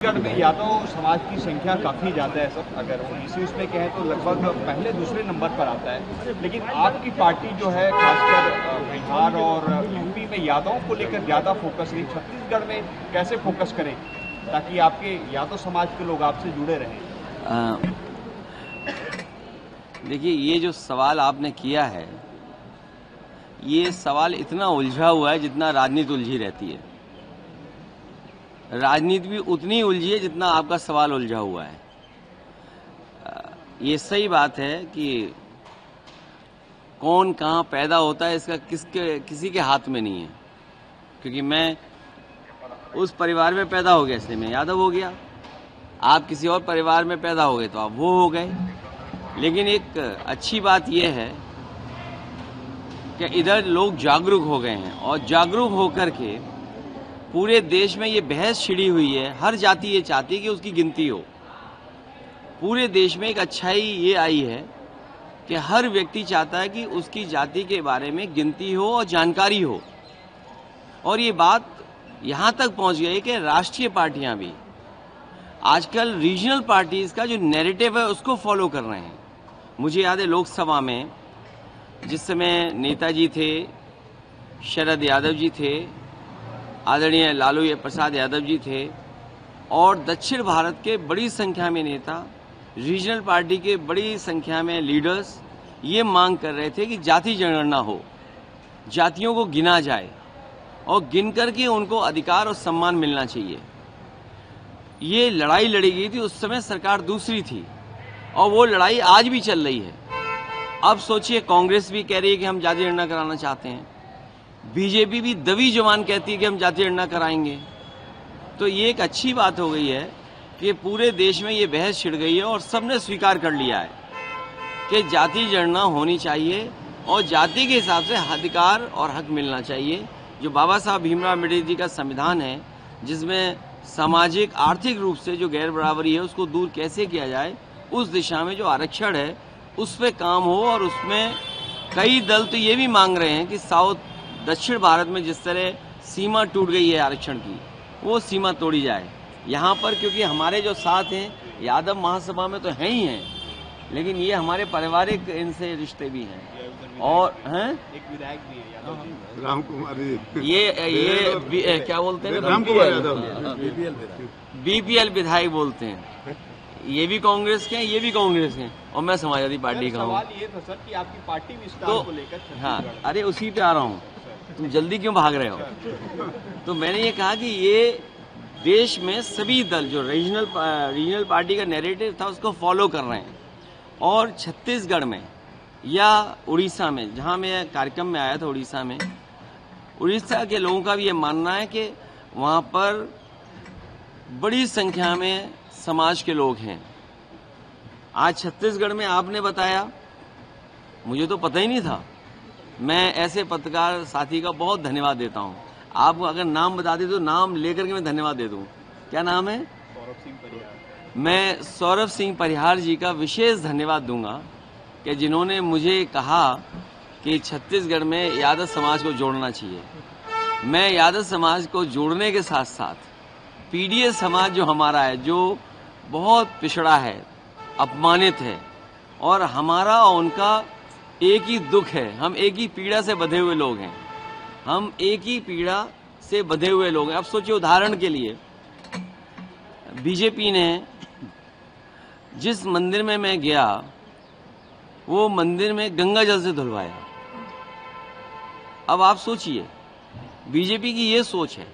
छत्तीसगढ़ में यादव समाज की संख्या काफ़ी ज़्यादा है सर। अगर ओबीसी उसमें कहें तो लगभग पहले दूसरे नंबर पर आता है, लेकिन आपकी पार्टी जो है खासकर बिहार और यूपी में यादवों को लेकर ज़्यादा फोकस नहीं, छत्तीसगढ़ में कैसे फोकस करें ताकि आपके यादव समाज के लोग आपसे जुड़े रहें? देखिए, ये जो सवाल आपने किया है, ये सवाल इतना उलझा हुआ है जितना राजनीति उलझी रहती है। राजनीति भी उतनी उलझी है जितना आपका सवाल उलझा हुआ है। ये सही बात है कि कौन कहाँ पैदा होता है इसका किसी के हाथ में नहीं है, क्योंकि मैं उस परिवार में पैदा हो गया इसलिए मैं यादव हो गया, आप किसी और परिवार में पैदा हो गए तो आप वो हो गए। लेकिन एक अच्छी बात यह है कि इधर लोग जागरूक हो गए हैं और जागरूक होकर के पूरे देश में ये बहस छिड़ी हुई है। हर जाति ये चाहती है कि उसकी गिनती हो। पूरे देश में एक अच्छाई ये आई है कि हर व्यक्ति चाहता है कि उसकी जाति के बारे में गिनती हो और जानकारी हो। और ये बात यहाँ तक पहुँच गई कि राष्ट्रीय पार्टियां भी आजकल रीजनल पार्टीज का जो नैरेटिव है उसको फॉलो कर रहे हैं। मुझे याद है लोकसभा में जिस समय नेताजी थे, शरद यादव जी थे, आदरणीय लालू प्रसाद यादव जी थे और दक्षिण भारत के बड़ी संख्या में नेता, रीजनल पार्टी के बड़ी संख्या में लीडर्स ये मांग कर रहे थे कि जाति जनगणना हो, जातियों को गिना जाए और गिन करके उनको अधिकार और सम्मान मिलना चाहिए। ये लड़ाई लड़ी गई थी, उस समय सरकार दूसरी थी और वो लड़ाई आज भी चल रही है। अब सोचिए, कांग्रेस भी कह रही है कि हम जाति जनगणना कराना चाहते हैं, बीजेपी भी दबी जबान कहती है कि हम जाति जनगणना कराएंगे। तो ये एक अच्छी बात हो गई है कि पूरे देश में ये बहस छिड़ गई है और सबने स्वीकार कर लिया है कि जाति जनगणना होनी चाहिए और जाति के हिसाब से अधिकार और हक मिलना चाहिए। जो बाबा साहब भीमराव अम्बेडकर जी का संविधान है, जिसमें सामाजिक आर्थिक रूप से जो गैर बराबरी है उसको दूर कैसे किया जाए, उस दिशा में जो आरक्षण है उस पे काम हो। और उसमें कई दल तो ये भी मांग रहे हैं कि दक्षिण भारत में जिस तरह सीमा टूट गई है आरक्षण की, वो सीमा तोड़ी जाए यहाँ पर, क्योंकि हमारे जो साथ हैं यादव महासभा में तो हैं ही हैं, लेकिन ये हमारे पारिवारिक इनसे रिश्ते भी हैं। और हैं एक विधायक भी है यादव जी, राम कुमार, ये क्या बोलते हैं, राम कुमार यादव, बीपीएल विधायक बोलते हैं। ये भी कांग्रेस के हैं, ये भी कांग्रेस के हैं और मैं समाजवादी पार्टी का हूँ। सवाल ये था सर कि आपकी पार्टी विस्तार को लेकर हाँ, अरे उसी पे आ रहा हूँ, तुम जल्दी क्यों भाग रहे हो? तो मैंने ये कहा कि ये देश में सभी दल जो रीजनल पार्टी का नैरेटिव था उसको फॉलो कर रहे हैं। और छत्तीसगढ़ में या उड़ीसा में, जहाँ मैं कार्यक्रम में आया था उड़ीसा में, उड़ीसा के लोगों का भी ये मानना है कि वहाँ पर बड़ी संख्या में समाज के लोग हैं। आज छत्तीसगढ़ में आपने बताया, मुझे तो पता ही नहीं था। मैं ऐसे पत्रकार साथी का बहुत धन्यवाद देता हूं। आप अगर नाम बता दे तो नाम लेकर के मैं धन्यवाद दे दूं। क्या नाम है? सौरभ सिंह परिहार। मैं सौरभ सिंह परिहार जी का विशेष धन्यवाद दूंगा कि जिन्होंने मुझे कहा कि छत्तीसगढ़ में यादव समाज को जोड़ना चाहिए। मैं यादव समाज को जोड़ने के साथ साथ पीडीएस समाज जो हमारा है, जो बहुत पिछड़ा है, अपमानित है, और हमारा और उनका एक ही दुख है। हम एक ही पीड़ा से बंधे हुए लोग हैं, हम एक ही पीड़ा से बंधे हुए लोग हैं। अब सोचिए, उदाहरण के लिए बीजेपी ने जिस मंदिर में मैं गया, वो मंदिर में गंगा जल से धुलवाया। अब आप सोचिए, बीजेपी की ये सोच है।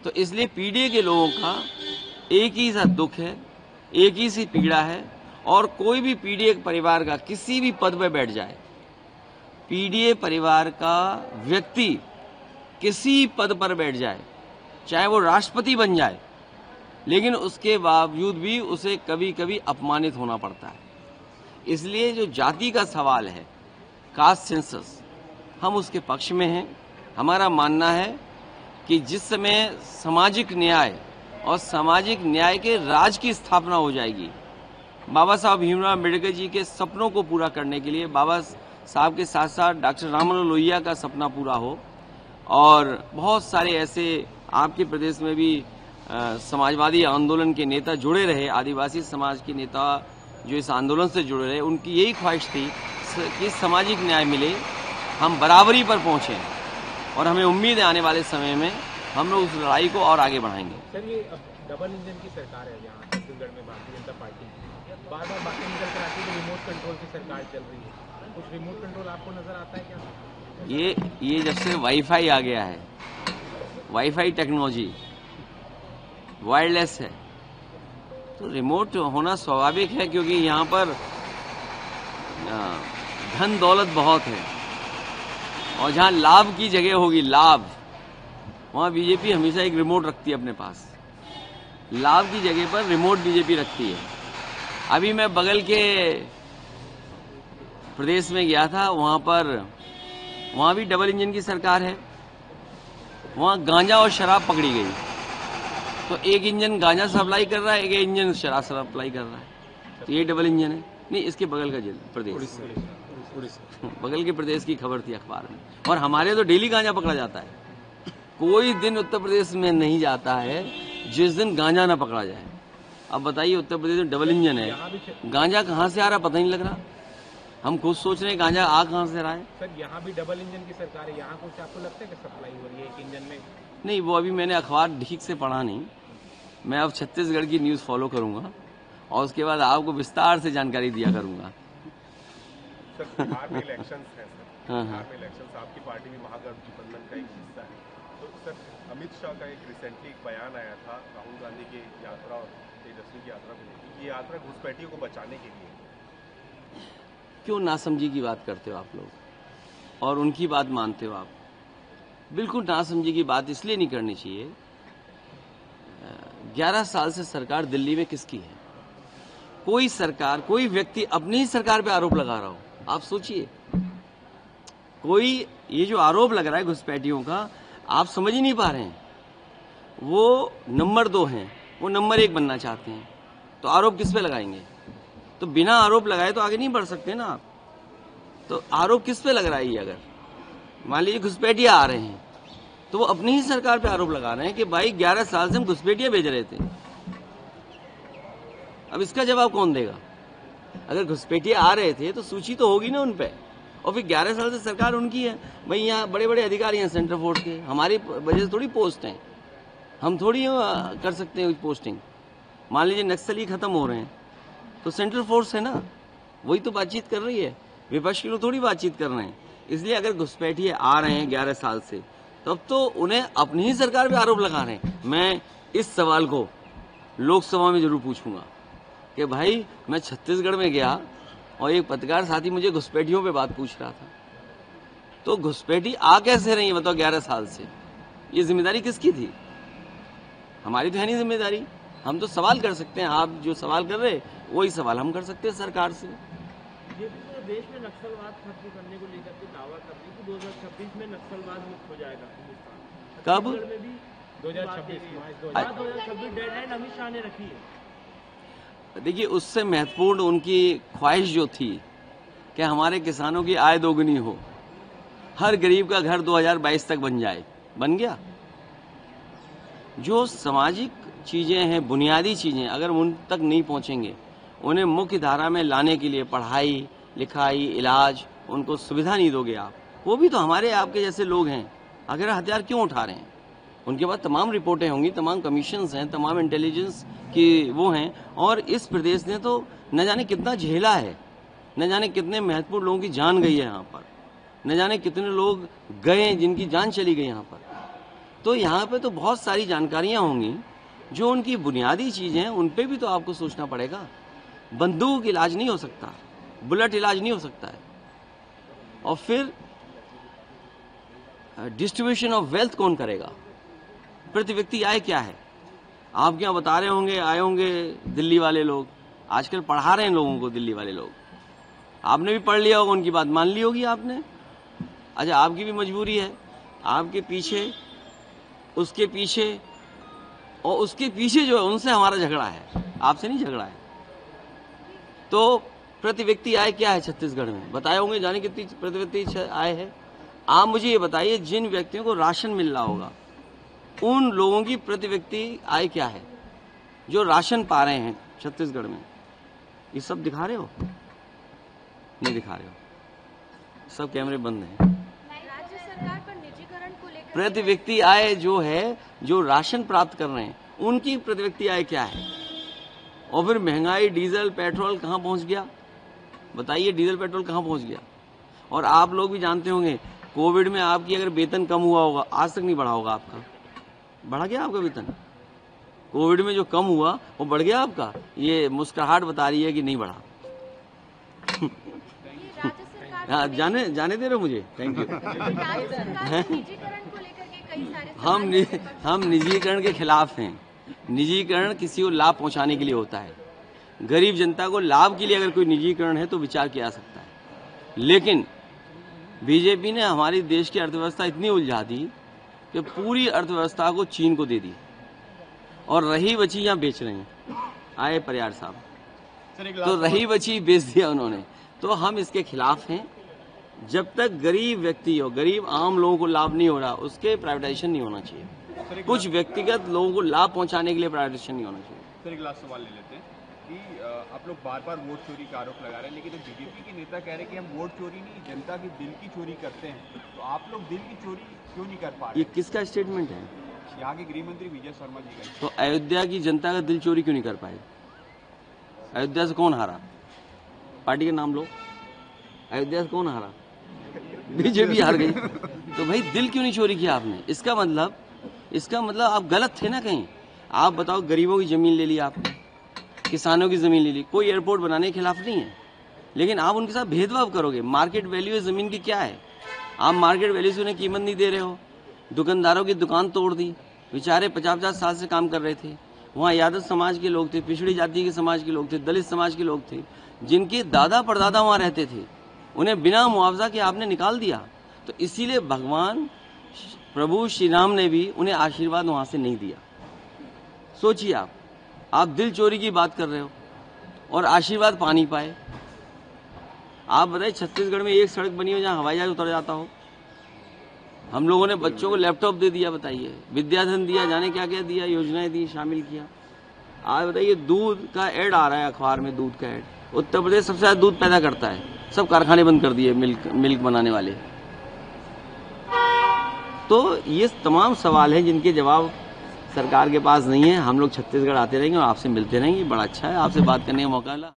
तो इसलिए पीडीए के लोगों का एक ही सा दुख है, एक ही सी पीड़ा है। और कोई भी पीडीए परिवार का किसी भी पद पर बैठ जाए, पीडीए परिवार का व्यक्ति किसी पद पर बैठ जाए, चाहे वो राष्ट्रपति बन जाए, लेकिन उसके बावजूद भी उसे कभी कभी अपमानित होना पड़ता है। इसलिए जो जाति का सवाल है, कास्ट सेंसस, हम उसके पक्ष में हैं। हमारा मानना है कि जिस समय सामाजिक न्याय और सामाजिक न्याय के राज की स्थापना हो जाएगी, बाबा साहब भीमराव अम्बेडकर जी के सपनों को पूरा करने के लिए बाबा साहब के साथ साथ डॉक्टर राममनोहर लोहिया का सपना पूरा हो, और बहुत सारे ऐसे आपके प्रदेश में भी समाजवादी आंदोलन के नेता जुड़े रहे, आदिवासी समाज के नेता जो इस आंदोलन से जुड़े रहे, उनकी यही ख्वाहिश थी कि सामाजिक न्याय मिले, हम बराबरी पर पहुंचे, और हमें उम्मीद है आने वाले समय में हम लोग उस लड़ाई को और आगे बढ़ाएंगे। सर, ये डबल इंजन की सरकार है यहाँ छत्तीसगढ़ में, भारतीय जनता पार्टी बार बार बातें निकल कर आती है कि रिमोट कंट्रोल की सरकार चल रही है, कुछ रिमोट कंट्रोल आपको नजर आता है क्या? ये जब से वाईफाई आ गया है, वाईफाई टेक्नोलॉजी वायरलेस है, तो रिमोट होना स्वाभाविक है, क्योंकि यहाँ पर धन दौलत बहुत है, और जहाँ लाभ की जगह होगी, लाभ, वहाँ बीजेपी हमेशा एक रिमोट रखती है अपने पास। लाभ की जगह पर रिमोट बीजेपी रखती है। अभी मैं बगल के प्रदेश में गया था, वहाँ भी डबल इंजन की सरकार है। वहाँ गांजा और शराब पकड़ी गई, तो एक इंजन गांजा सप्लाई कर रहा है, एक इंजन शराब सप्लाई कर रहा है, तो ये डबल इंजन है। नहीं, इसके बगल का प्रदेश, बगल के प्रदेश की खबर थी अखबार में। और हमारे तो डेली गांजा पकड़ा जाता है, कोई दिन उत्तर प्रदेश में नहीं जाता है जिस दिन गांजा ना पकड़ा जाए। अब बताइए, उत्तर प्रदेश में डबल इंजन है, गांजा कहाँ से आ रहा पता नहीं लग रहा। हम खुद सोच रहे हैं गांजा आ कहाँ से रहा है। सर, यहाँ भी डबल इंजन की सरकार है, यहाँ कुछ आपको लगता है कि सप्लाई हो रही है एक इंजन में? नहीं, वो अभी मैंने अखबार ठीक से पढ़ा नहीं। मैं अब छत्तीसगढ़ की न्यूज फॉलो करूंगा और उसके बाद आपको विस्तार से जानकारी दिया करूंगा। सर, बिहार में इलेक्शंस हैं सर, बिहार में इलेक्शंस, आपकी पार्टी भी महागठबंधन का एक हिस्सा है, तो सर अमित शाह का एक रिसेंटली एक बयान आया था राहुल गांधी की यात्रा और तेजस्वी की यात्रा को लेकर, ये यात्रा घुसपैठियों को बचाने के लिए। क्यों नासमझी की बात करते हो आप लोग और उनकी बात मानते हो आप? बिल्कुल नासमझी की बात इसलिए नहीं करनी चाहिए। 11 साल से सरकार दिल्ली में किसकी है? कोई सरकार, कोई व्यक्ति अपनी ही सरकार पे आरोप लगा रहा हो, आप सोचिए। कोई ये जो आरोप लग रहा है घुसपैठियों का, आप समझ ही नहीं पा रहे हैं। वो नंबर 2 हैं, वो नंबर 1 बनना चाहते हैं, तो आरोप किस पे लगाएंगे? तो बिना आरोप लगाए तो आगे नहीं बढ़ सकते ना आप। तो आरोप किस पे लग रहा है? ये अगर मान लीजिए घुसपैठिया आ रहे हैं, तो वो अपनी ही सरकार पे आरोप लगा रहे हैं कि भाई 11 साल से हम घुसपैठिया भेज रहे थे। अब इसका जवाब कौन देगा? अगर घुसपैठिया आ रहे थे तो सूची तो होगी ना उन पे, और फिर 11 साल से सरकार उनकी है। भाई यहाँ बड़े बड़े अधिकारी हैं सेंट्रल फोर्स के, हमारी वजह से थोड़ी पोस्ट हैं, हम थोड़ी कर सकते हैं पोस्टिंग। मान लीजिए नक्सली खत्म हो रहे हैं तो सेंट्रल फोर्स है ना, वही तो बातचीत कर रही है, विपक्ष के लोग थोड़ी बातचीत कर रहे हैं। इसलिए अगर घुसपैठिए आ रहे हैं 11 साल से, तब तो उन्हें अपनी ही सरकार पे आरोप लगा रहे हैं। मैं इस सवाल को लोकसभा में जरूर पूछूंगा कि भाई मैं छत्तीसगढ़ में गया और एक पत्रकार साथी मुझे घुसपैठियों पे बात पूछ रहा था, तो घुसपैठी आ कैसे रही है बताओ 11 साल से? ये जिम्मेदारी किसकी थी? हमारी तो है नहीं जिम्मेदारी। हम तो सवाल कर सकते हैं, आप जो सवाल कर रहे वही सवाल हम कर सकते हैं सरकार से। ये पूरे देश में नक्सलवाद खत्म करने को लेकर के दावा कर रही है कि 2026 में नक्सलवाद मुक्त हो जाएगा हिंदुस्तान। कब? छत्तीसगढ़ में भी 2026 डेडलाइन अमित शाह ने रखी है। देखिए, उससे महत्वपूर्ण उनकी ख्वाहिश जो थी कि हमारे किसानों की आय दोगुनी हो, हर गरीब का घर 2022 तक बन जाए, बन गया। जो सामाजिक चीजें हैं, बुनियादी चीजें, अगर उन तक नहीं पहुंचेंगे, उन्हें मुख्य धारा में लाने के लिए पढ़ाई लिखाई इलाज, उनको सुविधा नहीं दोगे आप, वो भी तो हमारे आपके जैसे लोग हैं। अगर हथियार क्यों उठा रहे हैं? उनके पास तमाम रिपोर्टें होंगी, तमाम कमीशंस हैं, तमाम इंटेलिजेंस की वो हैं, और इस प्रदेश ने तो न जाने कितना झेला है, न जाने कितने महत्वपूर्ण लोगों की जान गई है यहाँ पर, न जाने कितने लोग गए जिनकी जान चली गई यहाँ पर। तो यहाँ पे तो बहुत सारी जानकारियां होंगी, जो उनकी बुनियादी चीजें हैं, उन पे भी तो आपको सोचना पड़ेगा। बंदूक इलाज नहीं हो सकता, बुलेट इलाज नहीं हो सकता है। और फिर डिस्ट्रीब्यूशन ऑफ वेल्थ कौन करेगा? प्रति व्यक्ति आय क्या है? आप क्या बता रहे होंगे, आए होंगे दिल्ली वाले लोग, आजकल पढ़ा रहे हैं लोगों को दिल्ली वाले लोग, आपने भी पढ़ लिया होगा, उनकी बात मान ली होगी आपने। अच्छा, आपकी भी मजबूरी है, आपके पीछे, उसके पीछे और उसके पीछे जो है उनसे हमारा झगड़ा है, आपसे नहीं झगड़ा है। तो प्रति व्यक्ति आय क्या है छत्तीसगढ़ में? बताए होंगे, जाने कितनी प्रति व्यक्ति आय है? आप मुझे ये बताइए, जिन व्यक्तियों को राशन मिल रहा होगा, उन लोगों की प्रति व्यक्ति आय क्या है जो राशन पा रहे हैं छत्तीसगढ़ में? ये सब दिखा रहे हो? नहीं दिखा रहे हो, सब कैमरे बंद हैं। राज्य सरकार पर निजीकरण को लेकर प्रति व्यक्ति आय जो है, जो राशन प्राप्त कर रहे हैं, उनकी प्रति व्यक्ति आय क्या है? और फिर महंगाई, डीजल पेट्रोल कहाँ पहुंच गया? बताइए, डीजल पेट्रोल कहाँ पहुंच गया? और आप लोग भी जानते होंगे, कोविड में आपकी अगर वेतन कम हुआ होगा, आज तक नहीं बढ़ा होगा आपका। बढ़ा गया आपका वेतन? कोविड में जो कम हुआ वो बढ़ गया आपका? ये मुस्कुराहट बता रही है कि नहीं बढ़ा। राज्य सरकार हाँ, जाने दे रहे हो मुझे? Thank you. राज्य सरकार पर निजीकरण को लेकर के कई सारे हम निजीकरण के खिलाफ हैं। निजीकरण किसी को लाभ पहुंचाने के लिए होता है। गरीब जनता को लाभ के लिए अगर कोई निजीकरण है तो विचार किया जा सकता है, लेकिन बीजेपी ने हमारी देश की अर्थव्यवस्था इतनी उलझा दी कि पूरी अर्थव्यवस्था को चीन को दे दी, और रही बची यहाँ बेच रहे हैं। आए परियार साहब, तो रही बची बेच दिया उन्होंने। तो हम इसके खिलाफ हैं। जब तक गरीब व्यक्ति हो, गरीब आम लोगों को लाभ नहीं हो रहा, उसके प्राइवेटाइजेशन नहीं होना चाहिए। कुछ व्यक्तिगत लोगों को लाभ पहुंचाने के लिए प्राइवेटाइजेशन नहीं होना चाहिए। सर, एक लास्ट सवाल ले लेते हैं कि आप लोग बार बार वोट चोरी का आरोप लगा रहे हैं, लेकिन बीजेपी के नेता कह रहे हैं कि हम वोट चोरी नहीं, जनता की दिल की चोरी करते हैं। तो आप लोग दिल की चोरी क्यों नहीं कर पा रहे? ये किसका स्टेटमेंट है? यहाँ के गृह मंत्री विजय शर्मा जी का। तो अयोध्या की जनता का दिल चोरी क्यों नहीं कर पाए? अयोध्या से कौन हारा? पार्टी का नाम लो। अयोध्या से कौन हारा? बीजेपी हार गई। तो भाई दिल क्यों नहीं चोरी किया आपने? इसका मतलब आप गलत थे ना कहीं। आप बताओ, गरीबों की जमीन ले ली आपने, किसानों की जमीन ले ली। कोई एयरपोर्ट बनाने के खिलाफ नहीं है, लेकिन आप उनके साथ भेदभाव करोगे। मार्केट वैल्यू है जमीन की क्या है? आप मार्केट वैल्यू से उन्हें कीमत नहीं दे रहे हो। दुकानदारों की दुकान तोड़ दी, बेचारे 50-50 साल से काम कर रहे थे। वहाँ यादव समाज के लोग थे, पिछड़ी जाति के समाज के लोग थे, दलित समाज के लोग थे, जिनके दादा परदादा वहाँ रहते थे। उन्हें बिना मुआवजा के आपने निकाल दिया। तो इसीलिए भगवान प्रभु श्री राम ने भी उन्हें आशीर्वाद वहां से नहीं दिया। सोचिए, आप दिल चोरी की बात कर रहे हो और आशीर्वाद पा नहीं पाए। आप बताइए, छत्तीसगढ़ में एक सड़क बनी हो जहां हवाई जहाज उतर जाता हो। हम लोगों ने बच्चों को लैपटॉप दे दिया, बताइए, विद्याधन दिया, जाने क्या क्या दिया, योजनाएं दी, शामिल किया। आज बताइए, दूध का ऐड आ रहा है अखबार में, दूध का ऐड। उत्तर प्रदेश सबसे ज्यादा दूध पैदा करता है, सब कारखाने बंद कर दिए मिल्क बनाने वाले। तो ये तमाम सवाल हैं जिनके जवाब सरकार के पास नहीं है। हम लोग छत्तीसगढ़ आते रहेंगे और आपसे मिलते रहेंगे। बड़ा अच्छा है, आपसे बात करने का मौका मिला।